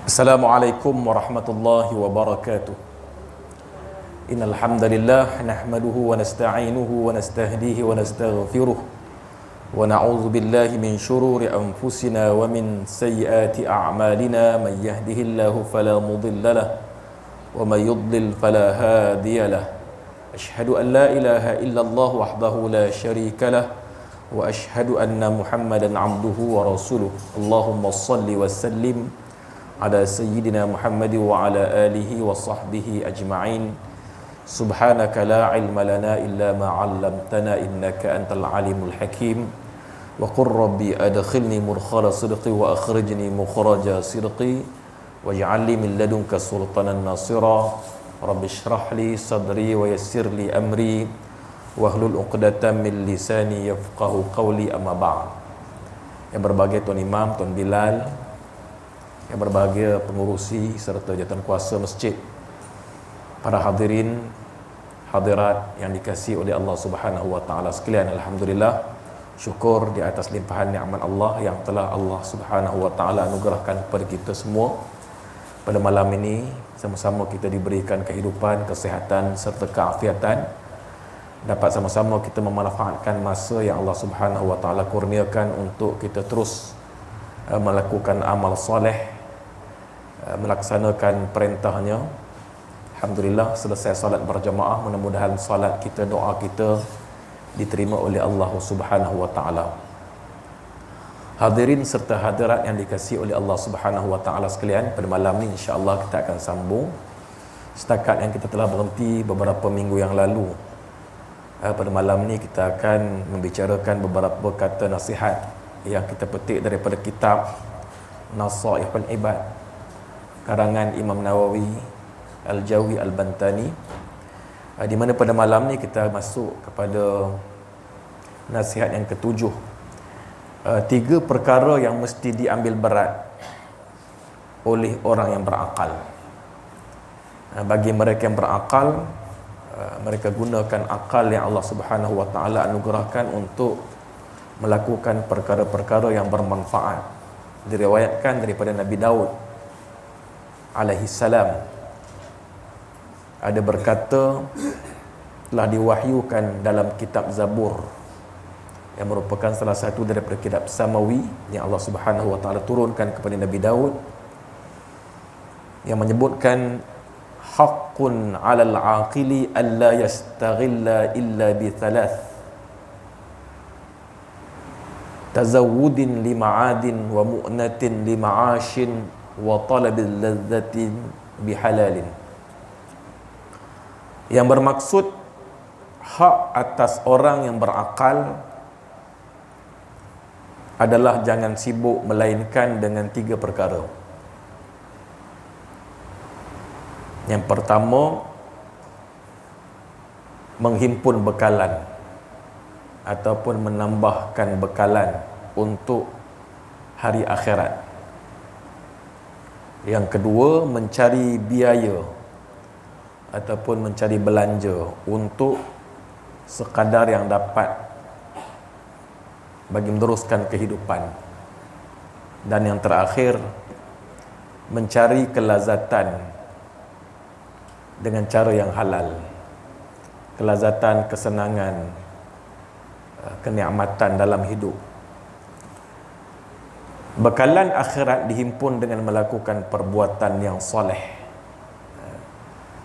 Assalamualaikum warahmatullahi wabarakatuh. Innal hamdalillah nahmaduhu wa nasta'inuhu wa nastahdihi wa nastaghfiruh wa na'udzu billahi min shururi anfusina wa min sayyiati a'malina man yahdihillahu fala mudilla lahu wa may yudlil fala hadiya lahu. Ashhadu an la ilaha illallah wahdahu la syarika lahu wa ashhadu anna Muhammadan 'abduhu wa rasuluh. Allahumma shalli wa sallim ala sayyidina Muhammad wa ala alihi wa sahbihi ajma'in. Subhanaka la ilma lana illa ma 'allamtana innaka antal alimul hakim. Wa qur rabbi adkhilni mudkhala sidqi wa akhrijni mukhraja sidqi waj'al li min ladunka sultanan nasira. Rabbi shrah li sadri wa yassir li amri wahlul 'uqdatam min lisani yafqahu qawli, amma ba'd. Yang berbahagia Tuan Imam, Tuan Bilal, yang berbahagia pengurusi serta jawatan kuasa masjid, para hadirin hadirat yang dikasihi oleh Allah Subhanahu wa taala sekalian, alhamdulillah, syukur di atas limpahan nikmat Allah yang telah Allah Subhanahu wa taala anugerahkan kepada kita semua. Pada malam ini sama-sama kita diberikan kehidupan, kesihatan serta keafiatan, dapat sama-sama kita memanfaatkan masa yang Allah Subhanahu wa taala kurniakan untuk kita terus melakukan amal soleh, melaksanakan perintahnya. Alhamdulillah, selesai salat berjamaah, mudah-mudahan salat kita, doa kita diterima oleh Allah Subhanahu wa taala. Hadirin serta hadirat yang dikasihi oleh Allah Subhanahu wa taala sekalian, pada malam ni insya-Allah kita akan sambung setakat yang kita telah berhenti beberapa minggu yang lalu. Pada malam ni kita akan membicarakan beberapa kata nasihat yang kita petik daripada kitab Nasaihul Ibad karangan Imam Nawawi Al-Jawi Al-Bantani, di mana pada malam ni kita masuk kepada nasihat yang ketujuh. 3 perkara yang mesti diambil berat oleh orang yang berakal. Bagi mereka yang berakal, mereka gunakan akal yang Allah Subhanahu wa taala anugerahkan untuk melakukan perkara-perkara yang bermanfaat. Diriwayatkan daripada Nabi Daud alaihi salam, ada berkata, telah diwahyukan dalam kitab Zabur, yang merupakan salah satu daripada kitab Samawi yang Allah Subhanahu wa taala turunkan kepada Nabi Daud, yang menyebutkan haqqun 'alal 'aqili alla yastaghilla illa bi thalath tazawudin lima'adin wa mu'natin lima'ashin wa talabil ladzatin bihalalin. Yang bermaksud hak atas orang yang berakal adalah jangan sibuk melainkan dengan 3 perkara. Yang pertama, menghimpun bekalan ataupun menambahkan bekalan untuk hari akhirat. Yang kedua, mencari biaya ataupun mencari belanja untuk sekadar yang dapat bagi meneruskan kehidupan. Dan yang terakhir, mencari kelazatan dengan cara yang halal. Kelazatan, kesenangan, kenikmatan dalam hidup. Bekalan akhirat dihimpun dengan melakukan perbuatan yang soleh.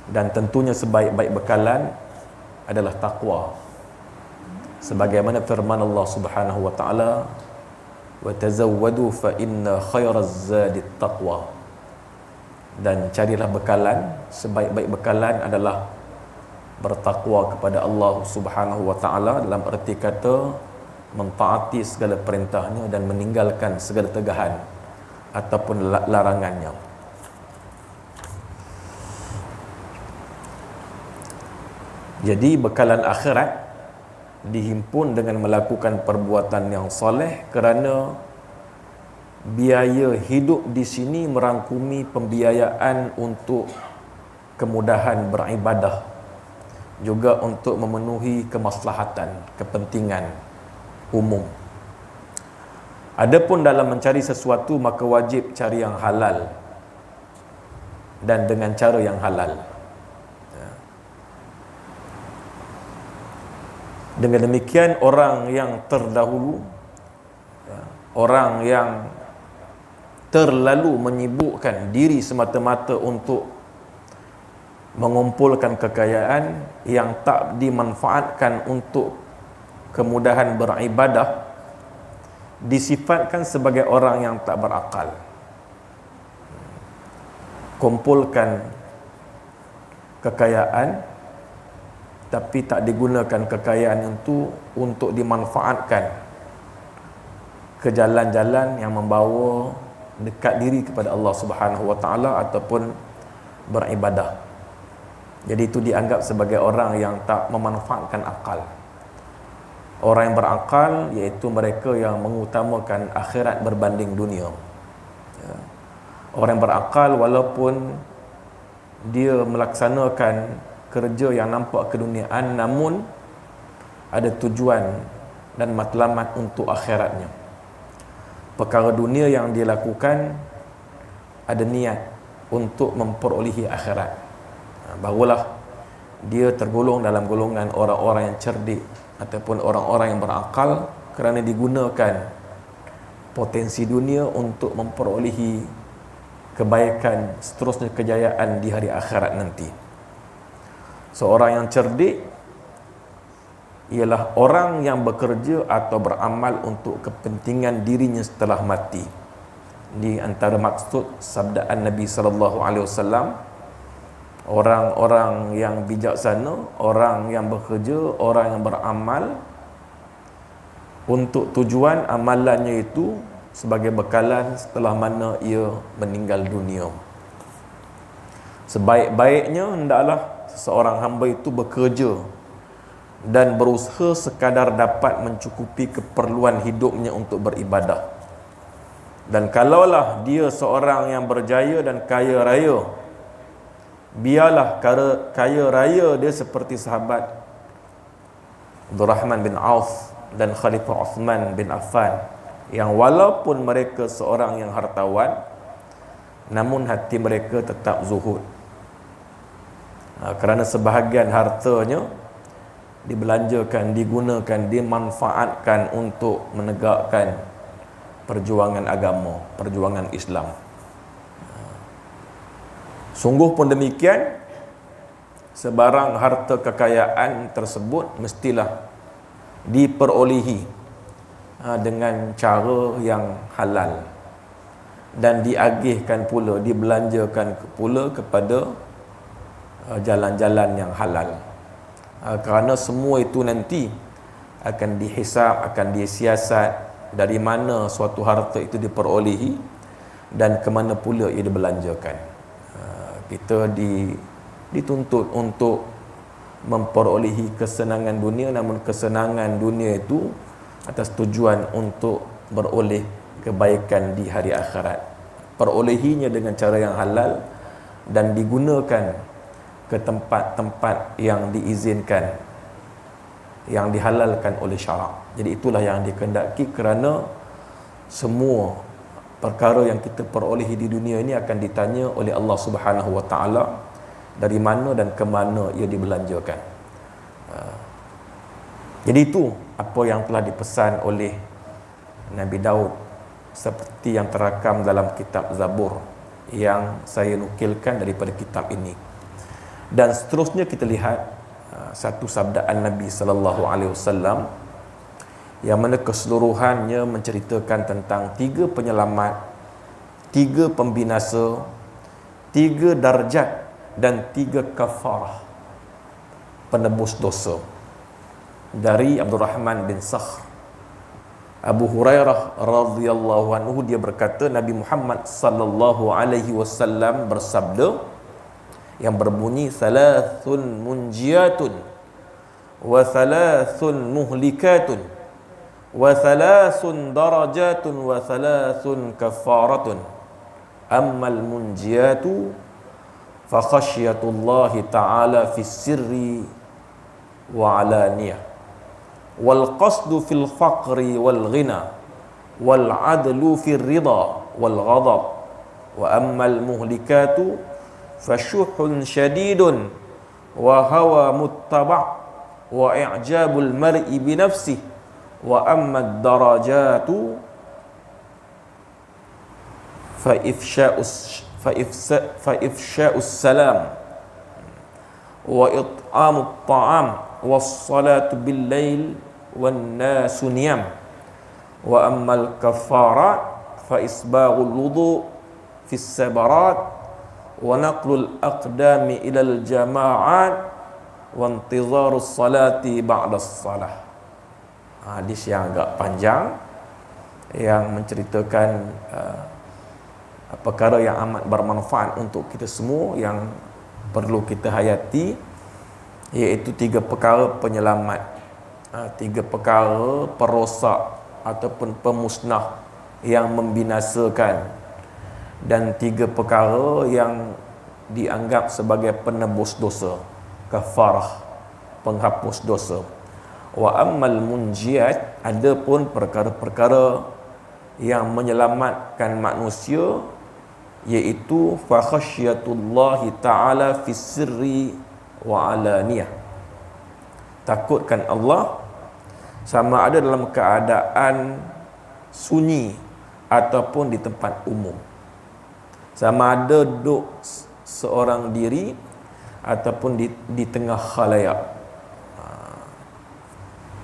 Dan tentunya sebaik-baik bekalan adalah taqwa. Sebagaimana firman Allah Subhanahu wa taala, wa tazawwadu fa inna khairaz zadit taqwa. Dan carilah bekalan, sebaik-baik bekalan adalah bertakwa kepada Allah Subhanahu wa taala, dalam erti kata mentaati segala perintahnya dan meninggalkan segala tegahan ataupun larangannya. Jadi bekalan akhirat dihimpun dengan melakukan perbuatan yang soleh, kerana biaya hidup di sini merangkumi pembiayaan untuk kemudahan beribadah, juga untuk memenuhi kemaslahatan, kepentingan umum. Adapun dalam mencari sesuatu, maka wajib cari yang halal dan dengan cara yang halal. Dengan demikian, orang yang terdahulu, orang yang terlalu menyibukkan diri semata-mata untuk mengumpulkan kekayaan yang tak dimanfaatkan untuk kemudahan beribadah, disifatkan sebagai orang yang tak berakal. Kumpulkan kekayaan tapi tak digunakan kekayaan itu untuk dimanfaatkan ke jalan-jalan yang membawa dekat diri kepada Allah Subhanahu wa taala ataupun beribadah. Jadi itu dianggap sebagai orang yang tak memanfaatkan akal. Orang yang berakal iaitu mereka yang mengutamakan akhirat berbanding dunia. Orang yang berakal walaupun dia melaksanakan kerja yang nampak keduniaan, namun ada tujuan dan matlamat untuk akhiratnya. Perkara dunia yang dia lakukan ada niat untuk memperolehi akhirat. Barulah dia tergolong dalam golongan orang-orang yang cerdik ataupun orang-orang yang berakal, kerana digunakan potensi dunia untuk memperolehi kebaikan, seterusnya kejayaan di hari akhirat nanti. Seorang yang cerdik ialah orang yang bekerja atau beramal untuk kepentingan dirinya setelah mati. Di antara maksud sabdaan Nabi sallallahu alaihi wasallam, orang-orang yang bijaksana, orang yang bekerja, orang yang beramal untuk tujuan amalannya itu sebagai bekalan setelah mana ia meninggal dunia. Sebaik-baiknya hendaklah seorang hamba itu bekerja dan berusaha sekadar dapat mencukupi keperluan hidupnya untuk beribadah. Dan kalaulah dia seorang yang berjaya dan kaya raya, biarlah kaya raya dia seperti sahabat Abdul Rahman bin Auf dan Khalifah Uthman bin Affan, yang walaupun mereka seorang yang hartawan, namun hati mereka tetap zuhud. Kerana sebahagian hartanya dibelanjakan, digunakan, dimanfaatkan untuk menegakkan perjuangan agama, perjuangan Islam. Sungguh pun demikian, sebarang harta kekayaan tersebut mestilah diperolehi dengan cara yang halal dan diagihkan pula, dibelanjakan pula kepada jalan-jalan yang halal. Kerana semua itu nanti akan dihisab, akan disiasat dari mana suatu harta itu diperolehi dan ke mana pula ia dibelanjakan. Kita dituntut untuk memperolehi kesenangan dunia, namun kesenangan dunia itu atas tujuan untuk beroleh kebaikan di hari akhirat. Perolehinya dengan cara yang halal dan digunakan ke tempat-tempat yang diizinkan, yang dihalalkan oleh syarak. Jadi itulah yang dikehendaki, kerana semua perkara yang kita perolehi di dunia ini akan ditanya oleh Allah Subhanahu wa taala dari mana dan ke mana ia dibelanjakan. Jadi itu apa yang telah dipesan oleh Nabi Daud seperti yang terakam dalam kitab Zabur yang saya nukilkan daripada kitab ini. Dan seterusnya kita lihat satu sabdaan Nabi sallallahu alaihi wasallam yang mana keseluruhannya menceritakan tentang 3 penyelamat, 3 pembinasa, 3 darjat dan 3 kafarah, penebus dosa. Dari Abdul Rahman bin Sakhr, Abu Hurairah radhiyallahu anhu, dia berkata Nabi Muhammad sallallahu alaihi wasallam bersabda yang berbunyi, salasun munjiyatun wa salasun muhlikatun wa salasun darajatun wa salasun kafaratun, ammal munjiyatu fa khasyatullahi ta'ala fis sirri wa alaniyah wal qasdu fil faqri wal ghina wal adlu fil ridha wal ghadab wa ammal muhlikatu Fasyuhun syadidun wa hawa muttaba' wa i'jabul mar'i bi nafsihi wa amma ad-darajatu fa ifsha'us salam wa it'amut ta'am was salatu bil lail wan nasu niyam wa ammal kafarat fa isbaghul wudu fis sabarat wa naqlul aqdami ilal jama'at wa intizarus salati ba'das salah. Hadis yang agak panjang yang menceritakan perkara yang amat bermanfaat untuk kita semua yang perlu kita hayati, iaitu 3 perkara penyelamat, 3 perkara perosak ataupun pemusnah yang membinasakan, dan 3 perkara yang dianggap sebagai penebus dosa, kafarah, penghapus dosa. Wa ammal munjiat, ada pun perkara-perkara yang menyelamatkan manusia, iaitu fa khasyatullahi ta'ala fis sirri wa alaniyah, takutkan Allah sama ada dalam keadaan sunyi ataupun di tempat umum, sama ada duduk seorang diri ataupun di tengah khalayak.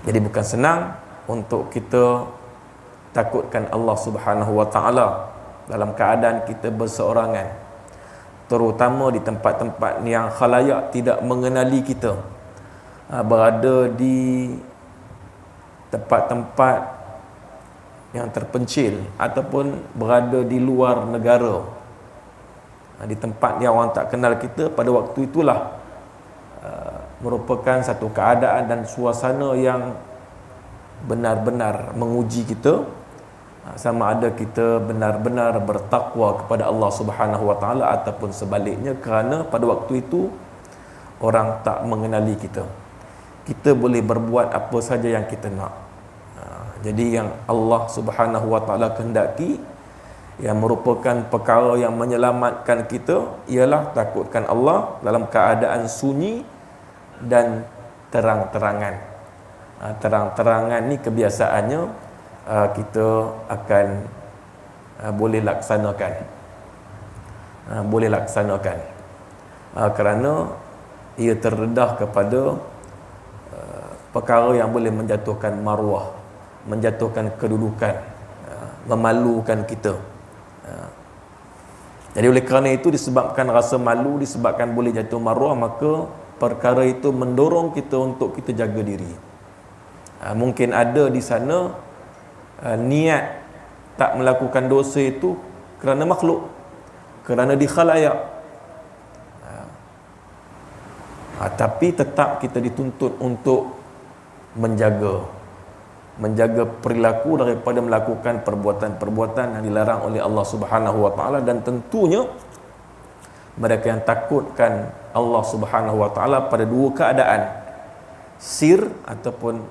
Jadi bukan senang untuk kita takutkan Allah Subhanahu wa taala dalam keadaan kita berseorangan, terutama di tempat-tempat yang khalayak tidak mengenali kita, berada di tempat-tempat yang terpencil ataupun berada di luar negara, di tempat yang orang tak kenal kita. Pada waktu itulah merupakan satu keadaan dan suasana yang benar-benar menguji kita, sama ada kita benar-benar bertakwa kepada Allah Subhanahu wa taala ataupun sebaliknya, kerana pada waktu itu orang tak mengenali kita. Kita boleh berbuat apa saja yang kita nak. Jadi yang Allah Subhanahu wa taala kehendaki, yang merupakan perkara yang menyelamatkan kita, ialah takutkan Allah dalam keadaan sunyi dan terang-terangan. Terang-terangan ni kebiasaannya kita akan boleh laksanakan, kerana ia terdedah kepada perkara yang boleh menjatuhkan maruah, menjatuhkan kedudukan, memalukan kita. Jadi oleh kerana itu, disebabkan rasa malu, disebabkan boleh jatuh maruah, maka perkara itu mendorong kita untuk kita jaga diri. Mungkin ada di sana niat tak melakukan dosa itu kerana makhluk, kerana di khalayak, tapi tetap kita dituntut untuk menjaga perilaku daripada melakukan perbuatan-perbuatan yang dilarang oleh Allah Subhanahu wa taala. Dan tentunya mereka yang takutkan Allah Subhanahu wa taala pada 2 keadaan, sir ataupun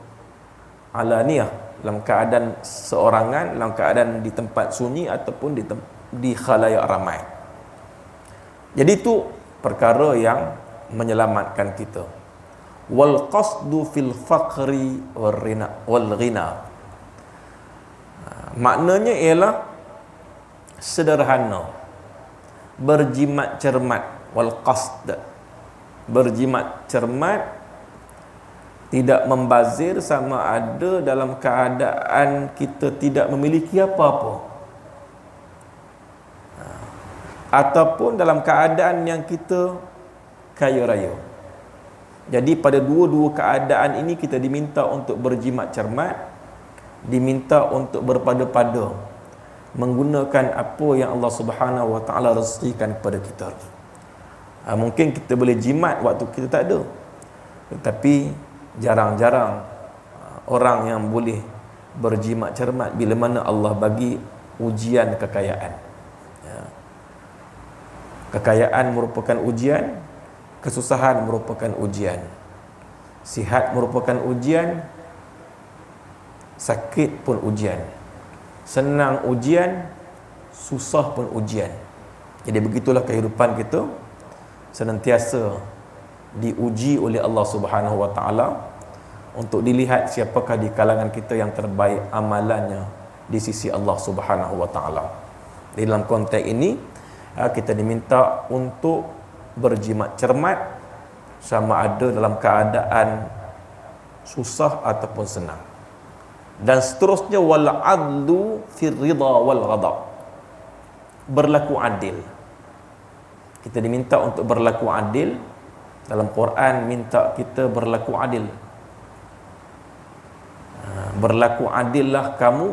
alaniyah, dalam keadaan seorangan, dalam keadaan di tempat sunyi ataupun di khalayak ramai. Jadi itu perkara yang menyelamatkan kita. Wal qasdu fil faqri wal ghina, maknanya ialah sederhana, berjimat cermat. Wal qasd, berjimat cermat, tidak membazir, sama ada dalam keadaan kita tidak memiliki apa-apa, ataupun dalam keadaan yang kita kaya raya. Jadi pada dua-dua keadaan ini kita diminta untuk berjimat cermat, diminta untuk berpada-pada menggunakan apa yang Allah Subhanahu wa taala rezekikan kepada kita. Mungkin kita boleh jimat waktu kita tak ada, tetapi jarang-jarang orang yang boleh berjimat cermat bila mana Allah bagi ujian kekayaan. Kekayaan merupakan ujian, kesusahan merupakan ujian, sihat merupakan ujian, sakit pun ujian, senang ujian, susah pun ujian. Jadi begitulah kehidupan kita. senantiasa diuji oleh Allah Subhanahu wa taala untuk dilihat siapakah di kalangan kita yang terbaik amalannya di sisi Allah Subhanahu wa taala. Dalam konteks ini kita diminta untuk berjimat cermat, sama ada dalam keadaan susah ataupun senang. Dan seterusnya, wal adlu fir ridha wal ghadab, berlaku adil. Kita diminta untuk berlaku adil. Dalam Quran minta kita berlaku adil. Berlaku adillah kamu.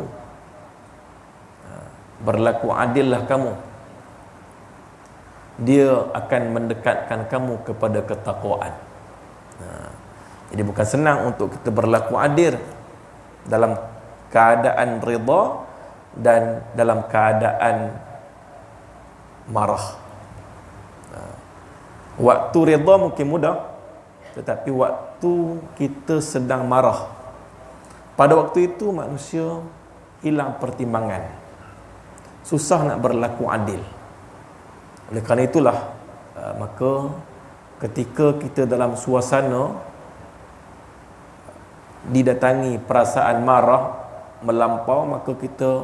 Berlaku adillah kamu. Dia akan mendekatkan kamu kepada ketakwaan. Jadi bukan senang untuk kita berlaku adil dalam keadaan rida dan dalam keadaan marah. Waktu rida mungkin mudah, tetapi waktu kita sedang marah, pada waktu itu manusia hilang pertimbangan, susah nak berlaku adil. Oleh kerana itulah maka ketika kita dalam suasana didatangi perasaan marah melampau, maka kita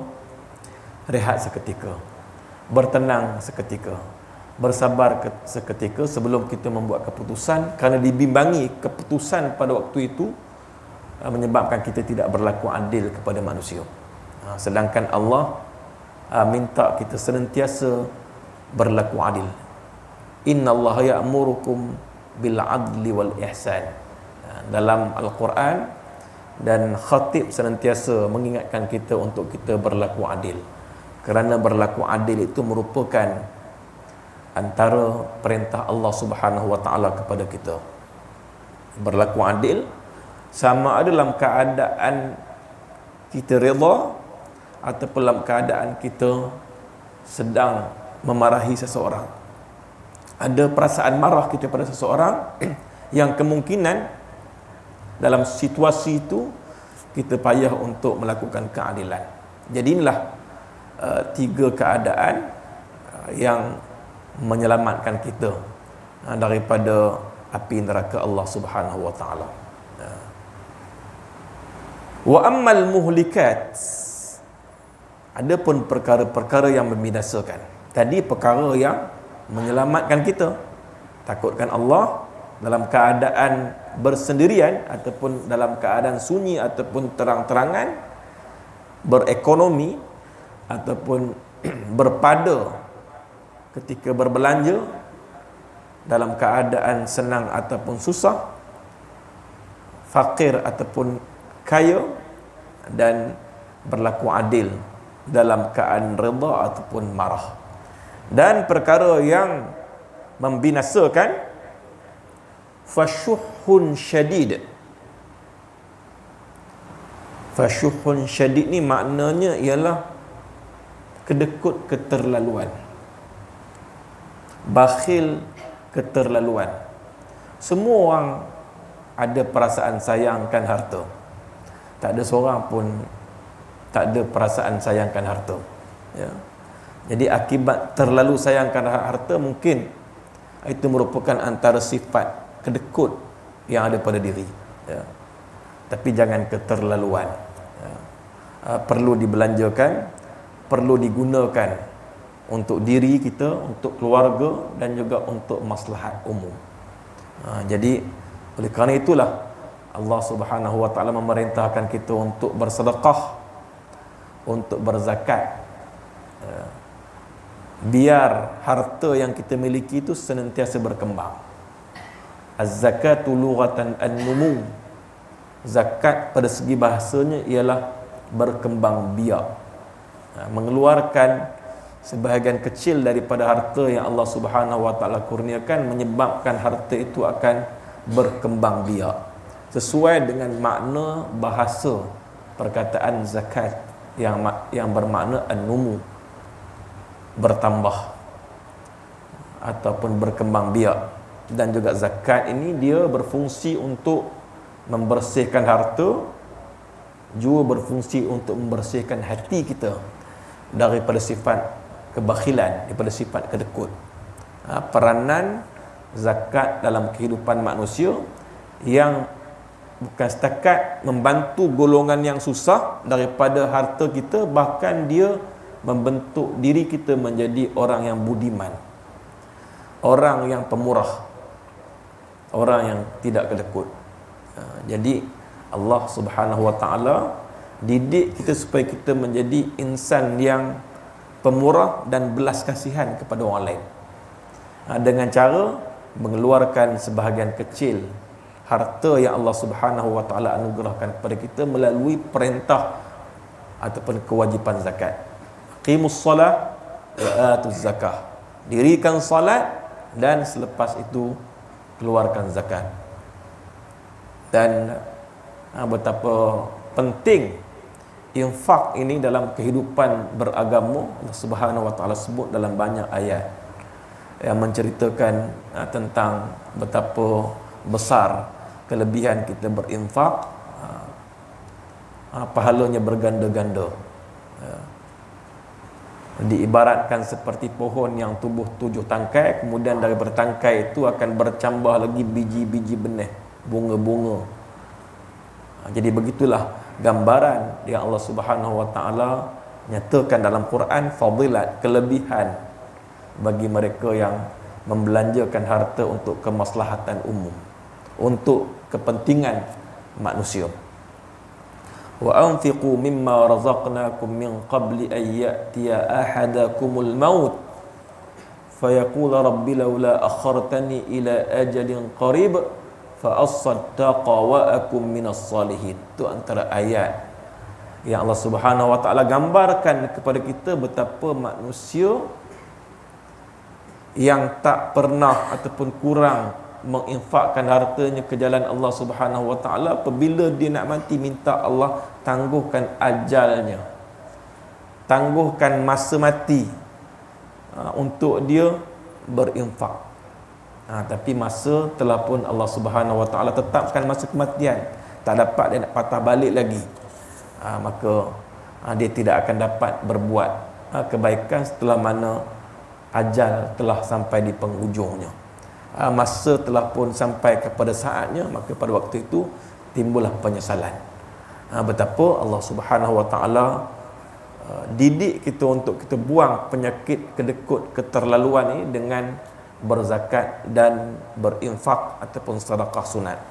rehat seketika, bertenang seketika, bersabar seketika sebelum kita membuat keputusan, kerana dibimbangi keputusan pada waktu itu menyebabkan kita tidak berlaku adil kepada manusia. Sedangkan Allah minta kita senantiasa berlaku adil. Innallaha ya'murukum bil adli wal ihsan. Dalam Al-Quran, dan khatib senantiasa mengingatkan kita untuk kita berlaku adil, kerana berlaku adil itu merupakan antara perintah Allah Subhanahu wa taala kepada kita. Berlaku adil sama ada dalam keadaan kita redha ataupun dalam keadaan kita sedang memarahi seseorang. Ada perasaan marah kita pada seseorang yang kemungkinan dalam situasi itu kita payah untuk melakukan keadilan. Jadi inilah tiga keadaan yang menyelamatkan kita daripada api neraka Allah Subhanahu wa taala. Wa ammal muhlikat, adapun perkara-perkara yang membinasakan. Tadi perkara yang menyelamatkan kita, takutkan Allah dalam keadaan bersendirian ataupun dalam keadaan sunyi ataupun terang-terangan, berekonomi ataupun berpada ketika berbelanja, dalam keadaan senang ataupun susah, fakir ataupun kaya, dan berlaku adil dalam keadaan redha ataupun marah. Dan perkara yang membinasakan, fasyuhun syadid. Fasyuhun syadid ni maknanya ialah kedekut keterlaluan, bakhil keterlaluan. Semua orang ada perasaan sayangkan harta, tak ada seorang pun tak ada perasaan sayangkan harta, ya. Jadi akibat terlalu sayangkan harta, mungkin itu merupakan antara sifat kedekut yang ada pada diri, ya. Tapi jangan keterlaluan, ya. Perlu dibelanjakan, perlu digunakan untuk diri kita, untuk keluarga, dan juga untuk maslahat umum. Jadi oleh kerana itulah Allah Subhanahu wa taala memerintahkan kita untuk bersedekah, untuk berzakat, biar harta yang kita miliki itu senantiasa berkembang. Az-zakatu lughatan an-numu. Zakat pada segi bahasanya ialah berkembang biak, mengeluarkan sebahagian kecil daripada harta yang Allah Subhanahu wa taala kurniakan, menyebabkan harta itu akan berkembang biak sesuai dengan makna bahasa perkataan zakat yang bermakna an-numu, bertambah ataupun berkembang biak. Dan juga zakat ini dia berfungsi untuk membersihkan harta, juga berfungsi untuk membersihkan hati kita daripada sifat kebakhilan, daripada sifat kedekut. Peranan zakat dalam kehidupan manusia yang bukan setakat membantu golongan yang susah daripada harta kita, bahkan dia membentuk diri kita menjadi orang yang budiman, orang yang pemurah, orang yang tidak kedekut. Jadi Allah Subhanahu Wa Taala didik kita supaya kita menjadi insan yang pemurah dan belas kasihan kepada orang lain, dengan cara mengeluarkan sebahagian kecil harta yang Allah Subhanahu Wa Taala anugerahkan kepada kita melalui perintah ataupun kewajipan zakat. Qimus solah wa atuz zakah. Dirikan salat dan selepas itu keluarkan zakat. Dan betapa penting infak ini dalam kehidupan beragama. Allah Subhanahu Wa Taala sebut dalam banyak ayat yang menceritakan tentang betapa besar kelebihan kita berinfak, pahalanya berganda-ganda. Diibaratkan seperti pohon yang tumbuh 7 tangkai, kemudian daripada tangkai itu akan bercambah lagi biji-biji benih, bunga-bunga. Jadi begitulah gambaran yang Allah Subhanahu Wa Taala nyatakan dalam Quran, fadilat, kelebihan bagi mereka yang membelanjakan harta untuk kemaslahatan umum, untuk kepentingan manusia. Wa anfiqu mimma razaqnakum min qabli an ya'tiya ahadakumul maut fayaqula rabbi laula akhartani ila ajalin qarib fa asaddaqa wa akum minas salihin. Itu antara ayat yang Allah Subhanahu Wa Taala gambarkan kepada kita betapa manusia yang tak pernah ataupun kurang menginfakkan hartanya ke jalan Allah Subhanahu Wa Taala, apabila dia nak mati minta Allah tangguhkan ajalnya, tangguhkan masa mati untuk dia berinfak. Tapi masa telah pun Allah Subhanahu Wa Taala tetapkan masa kematian, tak dapat dia nak patah balik lagi, maka dia tidak akan dapat berbuat kebaikan setelah mana ajal telah sampai di penghujungnya. Masa telah pun sampai kepada saatnya, maka pada waktu itu timbullah penyesalan. Betapa Allah Subhanahu Wa Taala didik kita untuk kita buang penyakit kedekut, keterlaluan ini dengan berzakat dan berinfak ataupun sedekah sunat.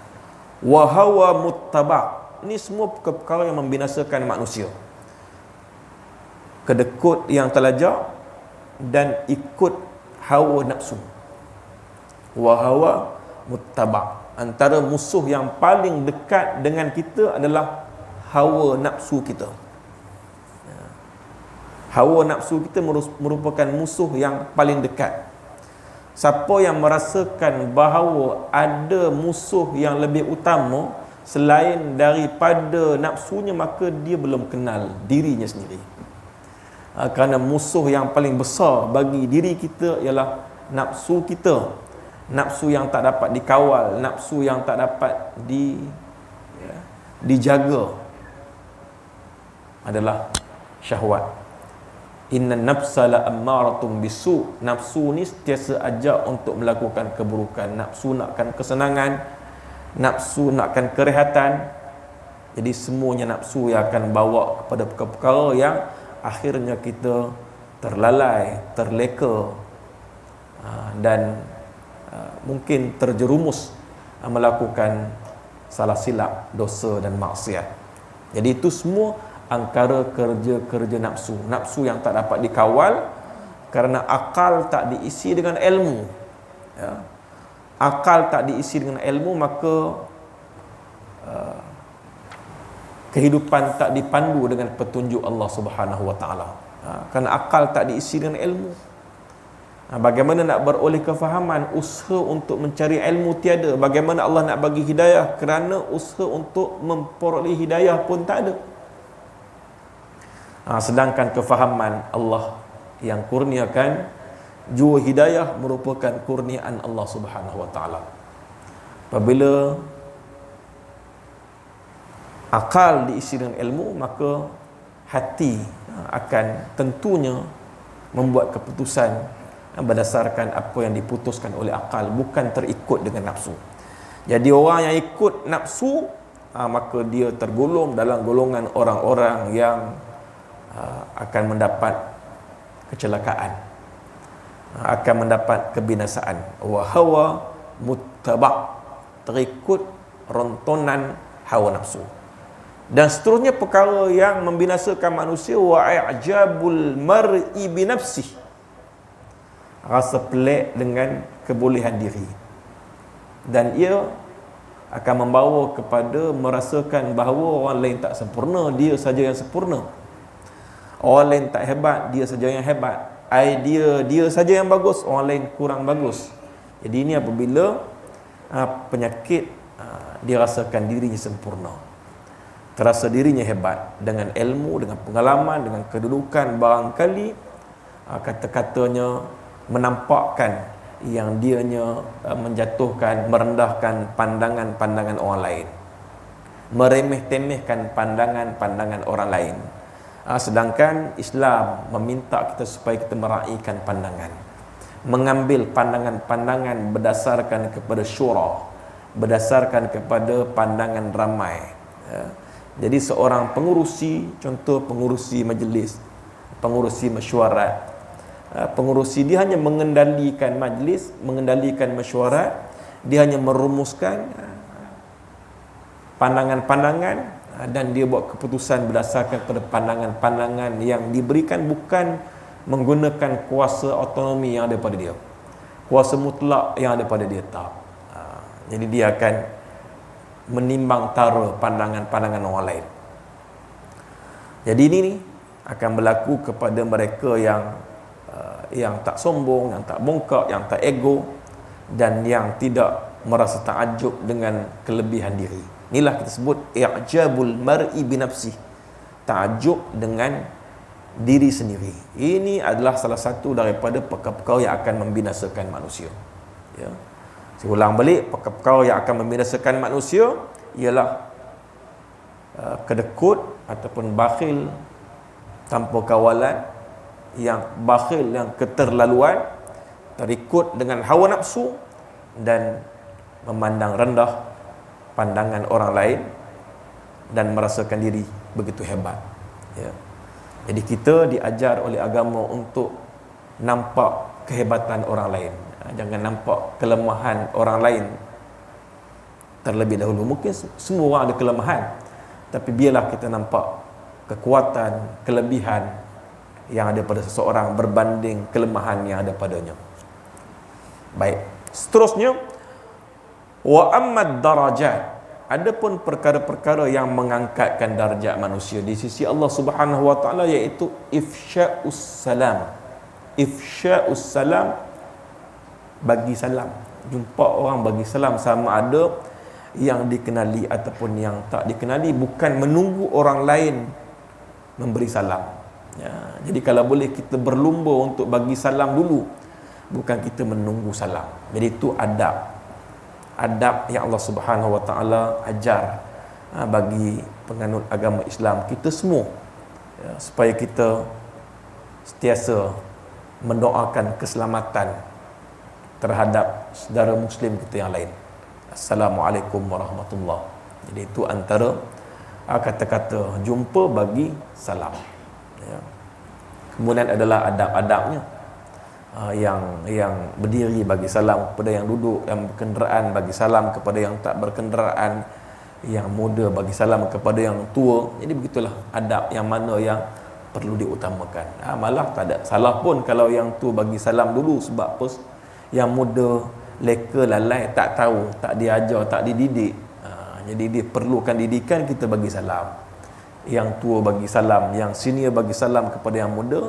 Wa hawa muttabaq, ini semua perkara yang membinasakan manusia. Kedekut yang terlajak dan ikut hawa nafsu. Wa hawa muttabaq, antara musuh yang paling dekat dengan kita adalah hawa nafsu kita. Hawa nafsu kita merupakan musuh yang paling dekat. Siapa yang merasakan bahawa ada musuh yang lebih utama selain daripada nafsunya, maka dia belum kenal dirinya sendiri. Kerana musuh yang paling besar bagi diri kita ialah nafsu kita. Nafsu yang tak dapat dikawal, nafsu yang tak dapat dijaga adalah syahwat. Inna nafsa la ammaratum bisu. Nafsu ni sentiasa ajak untuk melakukan keburukan. Nafsu nakkan kesenangan, nafsu nakkan kerehatan. Jadi semuanya nafsu yang akan bawa kepada perkara-perkara yang akhirnya kita terlalai, terleka, dan mungkin terjerumus melakukan salah silap, dosa dan maksiat. Jadi itu semua angkara kerja-kerja nafsu. Nafsu yang tak dapat dikawal kerana akal tak diisi dengan ilmu. Akal tak diisi dengan ilmu, maka kehidupan tak dipandu dengan petunjuk Allah Subhanahu Wa Taala. Kerana akal tak diisi dengan ilmu. Bagaimana nak beroleh kefahaman? Usaha untuk mencari ilmu tiada. Bagaimana Allah nak bagi hidayah? Kerana usaha untuk memperoleh hidayah pun tak ada. Sedangkan kefahaman Allah yang kurniakan, jua hidayah merupakan kurniaan Allah Subhanahu Wa Taala. Apabila akal diisi dengan ilmu, maka hati akan tentunya membuat keputusan berdasarkan apa yang diputuskan oleh akal, bukan terikut dengan nafsu. Jadi orang yang ikut nafsu, maka dia tergolong dalam golongan orang-orang yang akan mendapat kecelakaan, akan mendapat kebinasaan. Wa hawa muttaba', terikut rontonan hawa nafsu. Dan seterusnya perkara yang membinasakan manusia, wa i'jabul mar'i bi nafsihi, rasa pelik dengan kebolehan diri, dan ia akan membawa kepada merasakan bahawa orang lain tak sempurna, dia saja yang sempurna. Orang lain tak hebat, dia saja yang hebat. Dia saja yang bagus, orang lain kurang bagus. Jadi ini apabila penyakit, dirasakan dirinya sempurna, terasa dirinya hebat dengan ilmu, dengan pengalaman, dengan kedudukan, barangkali kata-katanya menampakkan yang dianya menjatuhkan, merendahkan pandangan-pandangan orang lain, meremeh-temehkan pandangan-pandangan orang lain. Sedangkan Islam meminta kita supaya kita meraihkan pandangan, mengambil pandangan-pandangan berdasarkan kepada syura, berdasarkan kepada pandangan ramai. Jadi seorang pengurusi, contoh pengurusi majlis, pengurusi mesyuarat, pengurusi dia hanya mengendalikan majlis, mengendalikan mesyuarat, dia hanya merumuskan pandangan-pandangan, dan dia buat keputusan berdasarkan pada pandangan-pandangan yang diberikan, bukan menggunakan kuasa otonomi yang ada pada dia, kuasa mutlak yang ada pada dia, tak. Jadi dia akan menimbang tara pandangan-pandangan orang lain. Jadi ini akan berlaku kepada mereka yang tak sombong, yang tak bongkak, yang tak ego, dan yang tidak merasa takjub dengan kelebihan diri. Inilah kita sebut i'jabul mar'i bi nafsihi, takjub dengan diri sendiri. Ini adalah salah satu daripada perkara-perkara yang akan membinasakan manusia. Ya. Saya ulang balik, perkara-perkara yang akan membinasakan manusia ialah kedekut ataupun bakhil tanpa kawalan, yang bakhil, yang keterlaluan, terikut dengan hawa nafsu, dan memandang rendah pandangan orang lain dan merasakan diri begitu hebat. Ya. Jadi kita diajar oleh agama untuk nampak kehebatan orang lain, jangan nampak kelemahan orang lain terlebih dahulu. Mungkin semua orang ada kelemahan, tapi biarlah kita nampak kekuatan, kelebihan yang ada pada seseorang berbanding kelemahan yang ada padanya. Baik, seterusnya, wa ammad darajat, adapun perkara-perkara yang mengangkatkan darjat manusia di sisi Allah Subhanahu wa taala, iaitu ifsya'us salam. Ifsya'us salam, bagi salam. Jumpa orang bagi salam, sama ada yang dikenali ataupun yang tak dikenali, bukan menunggu orang lain memberi salam. Ya, jadi kalau boleh kita berlumba untuk bagi salam dulu, bukan kita menunggu salam. Jadi itu adab yang Allah Subhanahu wa taala ajar bagi penganut agama Islam kita semua, ya, supaya kita sentiasa mendoakan keselamatan terhadap saudara muslim kita yang lain. Assalamualaikum warahmatullahi. Jadi itu antara kata-kata jumpa bagi salam. Ya. Kemudian adalah adab-adabnya, yang berdiri bagi salam kepada yang duduk, yang berkenderaan bagi salam kepada yang tak berkenderaan, yang muda bagi salam kepada yang tua. Jadi begitulah adab yang mana yang perlu diutamakan. Malah tak ada salah pun kalau yang tua bagi salam dulu. Sebab apa? Yang muda leka lalai, tak tahu, tak diajar, tak dididik. Jadi diperlukan didikan, kita bagi salam. Yang tua bagi salam, yang senior bagi salam kepada yang muda,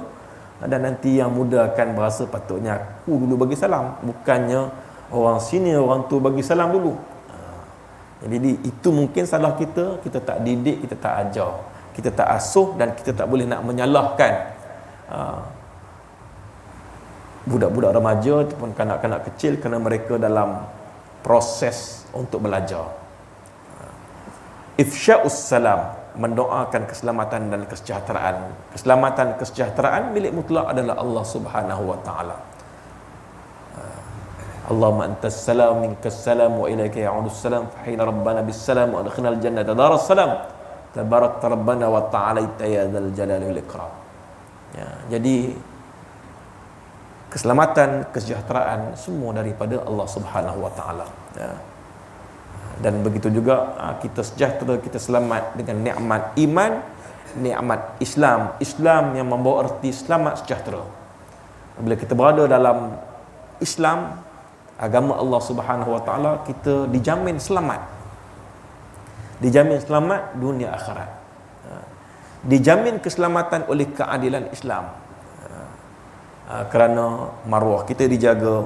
dan nanti yang muda akan berasa patutnya aku dulu bagi salam, bukannya orang senior, orang tua bagi salam dulu. Jadi itu mungkin salah kita tak didik, kita tak ajar, kita tak asuh, dan kita tak boleh nak menyalahkan budak-budak remaja ataupun kanak-kanak kecil kerana mereka dalam proses untuk belajar. Ifsya'us salam, mendoakan keselamatan dan kesejahteraan. Keselamatan, kesejahteraan milik mutlak adalah Allah Subhanahu wa taala. Allahumma antas salam minkas salam wa ilaika ya'udus salam fa hayna rabbana bis salam wa adkhilnal jannata daras salam tabarakta rabbana wa ta'alaita ya dzal jalali wal ikram. Ya, jadi keselamatan, kesejahteraan semua daripada Allah Subhanahu wa taala. Ya. Dan begitu juga kita sejahtera, kita selamat dengan nikmat iman, nikmat Islam. Islam yang membawa erti selamat sejahtera. Bila kita berada dalam Islam, agama Allah Subhanahu wa taala, kita dijamin selamat. Dijamin selamat dunia akhirat. Dijamin keselamatan oleh keadilan Islam. Kerana maruah kita dijaga,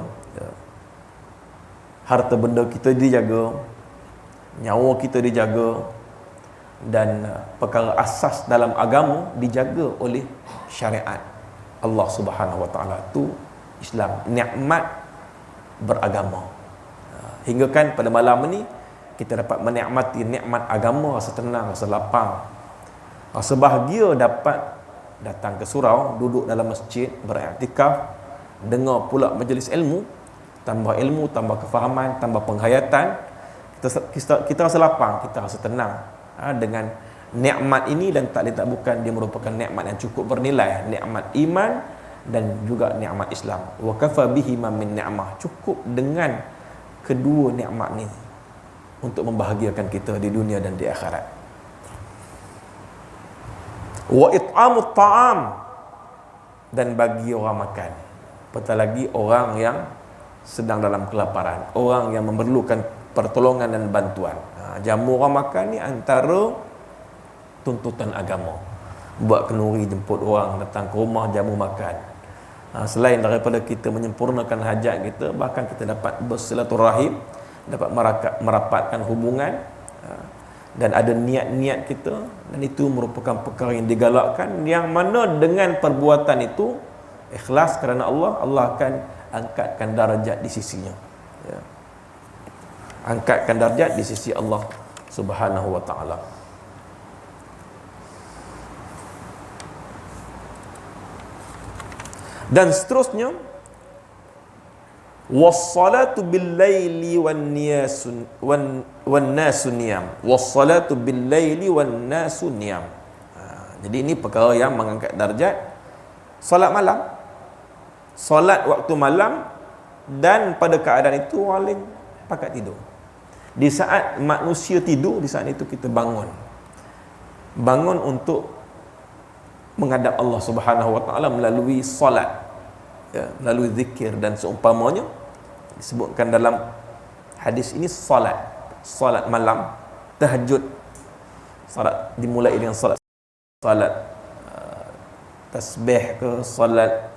harta benda kita dijaga, nyawa kita dijaga, dan perkara asas dalam agama dijaga oleh syariat Allah Subhanahu wa taala. Tu Islam, nikmat beragama. Hingga kan pada malam ni kita dapat menikmati nikmat agama, rasa tenang, rasa lapang, rasa bahagia dapat datang ke surau, duduk dalam masjid, beriktikaf, dengar pula majlis ilmu, tambah ilmu, tambah kefahaman, tambah penghayatan. Kita rasa lapang, kita rasa tenang dengan nikmat ini, dan tak lain tak bukan dia merupakan nikmat yang cukup bernilai, nikmat iman dan juga nikmat Islam. Wa kafa bihi min ni'mah, cukup dengan kedua nikmat ni untuk membahagiakan kita di dunia dan di akhirat. Wa it'amut ta'am, dan bagi orang makan. Apatah lagi orang yang sedang dalam kelaparan, orang yang memerlukan pertolongan dan bantuan. Jamu orang makan ni antara tuntutan agama. Buat kenduri, jemput orang datang ke rumah, jamu makan. Selain daripada kita menyempurnakan hajat kita, bahkan kita dapat bersilaturahim, dapat merapatkan hubungan, dan ada niat-niat kita, dan itu merupakan perkara yang digalakkan, yang mana dengan perbuatan itu ikhlas kerana Allah, Allah akan angkatkan darjat di sisinya. Ya. Angkatkan darjat di sisi Allah Subhanahu wa taala. Dan seterusnya, was-salatu bil-laili wan-nasu niyam. Was-salatu bil-laili wan-nasu niyam. Jadi ini perkara yang mengangkat darjat solat malam. Solat waktu malam, dan pada keadaan itu orang lain pakat tidur. Di saat manusia tidur, di saat itu kita bangun. Bangun untuk menghadap Allah Subhanahu wa taala melalui solat, ya, melalui zikir dan seumpamanya. Disebutkan dalam hadis ini solat malam, tahajud. Solat dimulai dengan solat tasbih ke, solat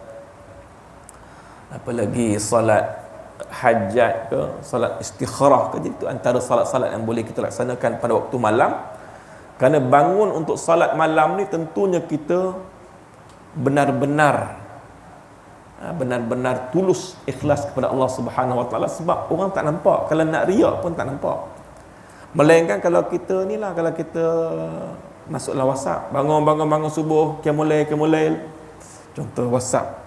apa lagi, solat hajat ke, solat istikharah ke. Jadi itu antara salat-salat yang boleh kita laksanakan pada waktu malam. Kerana bangun untuk salat malam ni tentunya kita benar-benar tulus ikhlas kepada Allah Subhanahu wa taala, sebab orang tak nampak. Kalau nak riak pun tak nampak. Melainkan kalau kita ni lah, kalau kita masuklah WhatsApp, bangun subuh, qiyamul lail. Contoh WhatsApp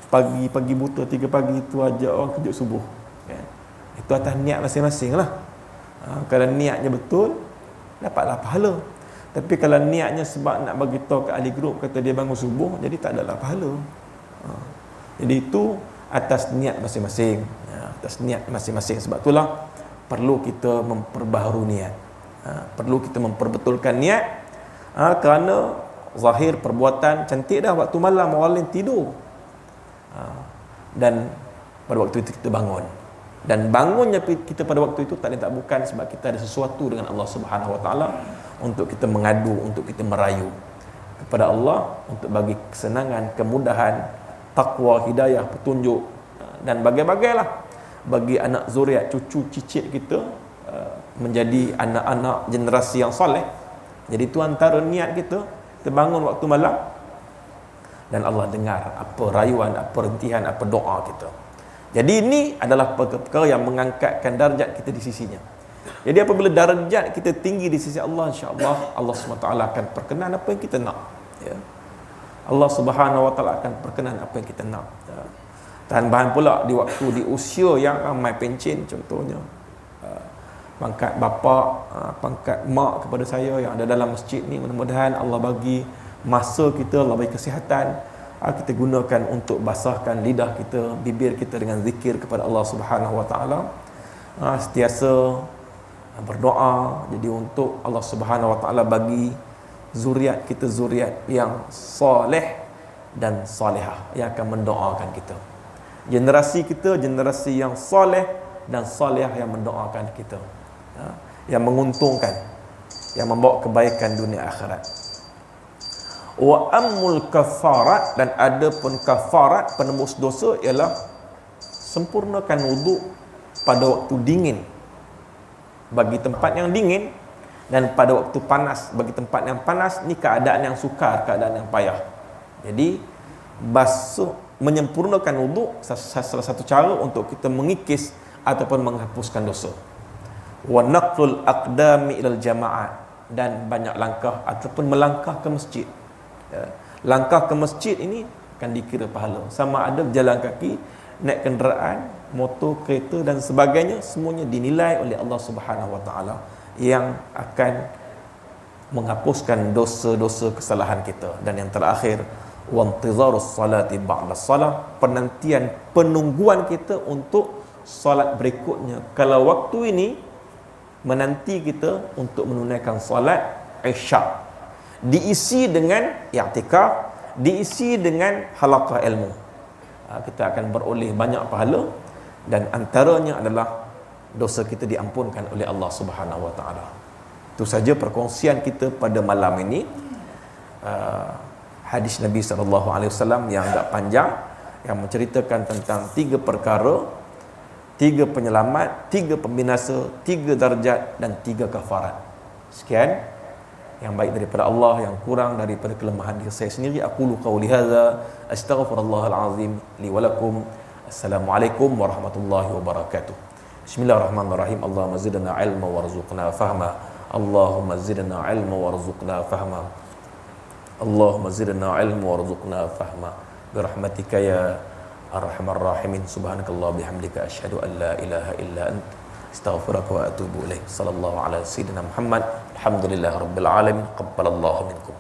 pagi buta 3 pagi tu ajak orang kejut subuh, kan? Itu atas niat masing-masing lah. Kalau niatnya betul, dapatlah pahala. Tapi kalau niatnya sebab nak bagi tahu ke ahli grup kata dia bangun subuh, jadi tak adalah pahala. Jadi itu atas niat masing-masing, atas niat masing-masing. Sebab itulah perlu kita memperbaharui niat, perlu kita memperbetulkan niat, kerana zahir perbuatan cantik dah waktu malam, orang lain tidur, dan pada waktu itu kita bangun. Dan bangunnya kita pada waktu itu tak lain tak bukan sebab kita ada sesuatu dengan Allah Subhanahu wa taala, untuk kita mengadu, untuk kita merayu kepada Allah untuk bagi kesenangan, kemudahan, takwa, hidayah, petunjuk, dan bagai-bagailah bagi anak zuriat, cucu cicit kita menjadi anak-anak generasi yang soleh. Jadi itu antara niat kita bangun waktu malam, dan Allah dengar apa rayuan, apa rentihan, apa doa kita. Jadi ini adalah perkara yang mengangkatkan darjat kita di sisinya. Jadi apabila darjat kita tinggi di sisi Allah, insya-Allah Allah SWT akan perkenan apa yang kita nak, ya. Allah Subhanahu wa taala akan perkenan apa yang kita nak, ya. Tambahan pula di waktu di usia yang ramai pencen, contohnya pangkat bapa, pangkat mak kepada saya yang ada dalam masjid ni, mudah-mudahan Allah bagi masa kita, Allah bagi kesihatan, kita gunakan untuk basahkan lidah kita, bibir kita dengan zikir kepada Allah Subhanahu Wa Taala, sentiasa berdoa jadi untuk Allah Subhanahu Wa Taala bagi zuriat kita zuriat yang soleh dan salihah yang akan mendoakan kita. Generasi kita generasi yang soleh dan salihah yang mendoakan kita, yang menguntungkan, yang membawa kebaikan dunia akhirat. Wa ammul kafarat, dan ada pun kafarat penembus dosa ialah sempurnakan wuduk pada waktu dingin bagi tempat yang dingin, dan pada waktu panas bagi tempat yang panas. Ni keadaan yang sukar, keadaan yang payah. Jadi basuh, menyempurnakan wuduk salah satu cara untuk kita mengikis ataupun menghapuskan dosa. Wa naqlul aqdami ilal jama'at, dan banyak langkah ataupun melangkah ke masjid. Langkah ke masjid ini akan dikira pahala, sama ada berjalan kaki, naik kenderaan, motor, kereta dan sebagainya, semuanya dinilai oleh Allah Subhanahu Wa Taala yang akan menghapuskan dosa-dosa kesalahan kita. Dan yang terakhir, wantizarus salati ba'da salah, penantian, penungguan kita untuk solat berikutnya. Kalau waktu ini menanti kita untuk menunaikan solat Isyak, diisi dengan i'tikaf, diisi dengan halaqah ilmu, kita akan beroleh banyak pahala, dan antaranya adalah dosa kita diampunkan oleh Allah Subhanahu Wa Taala. Itu saja perkongsian kita pada malam ini. Hadis Nabi SAW yang agak panjang, yang menceritakan tentang 3 perkara, 3 penyelamat, 3 pembinasa, 3 darjat dan 3 kafarat. Sekian yang baik daripada Allah, yang kurang daripada kelemahan diri saya sendiri. Aqulu qawli hadza astaghfirullahal azim li wa lakum. Assalamualaikum warahmatullahi wabarakatuh. Bismillahirrahmanirrahim. Allahumma zidna ilma warzuqna fahma. Allahumma zidna ilma warzuqna fahma. Allahumma zidna ilma warzuqna fahma birahmatika ya arhamar rahimin. Subhanakallah bihamdika asyhadu an la ilaha illa ant astaghfiruka wa atubu ilaik. Sallallahu ala sayyidina Muhammad. Alhamdulillah rabbil alamin. Qabbalallahu minkum.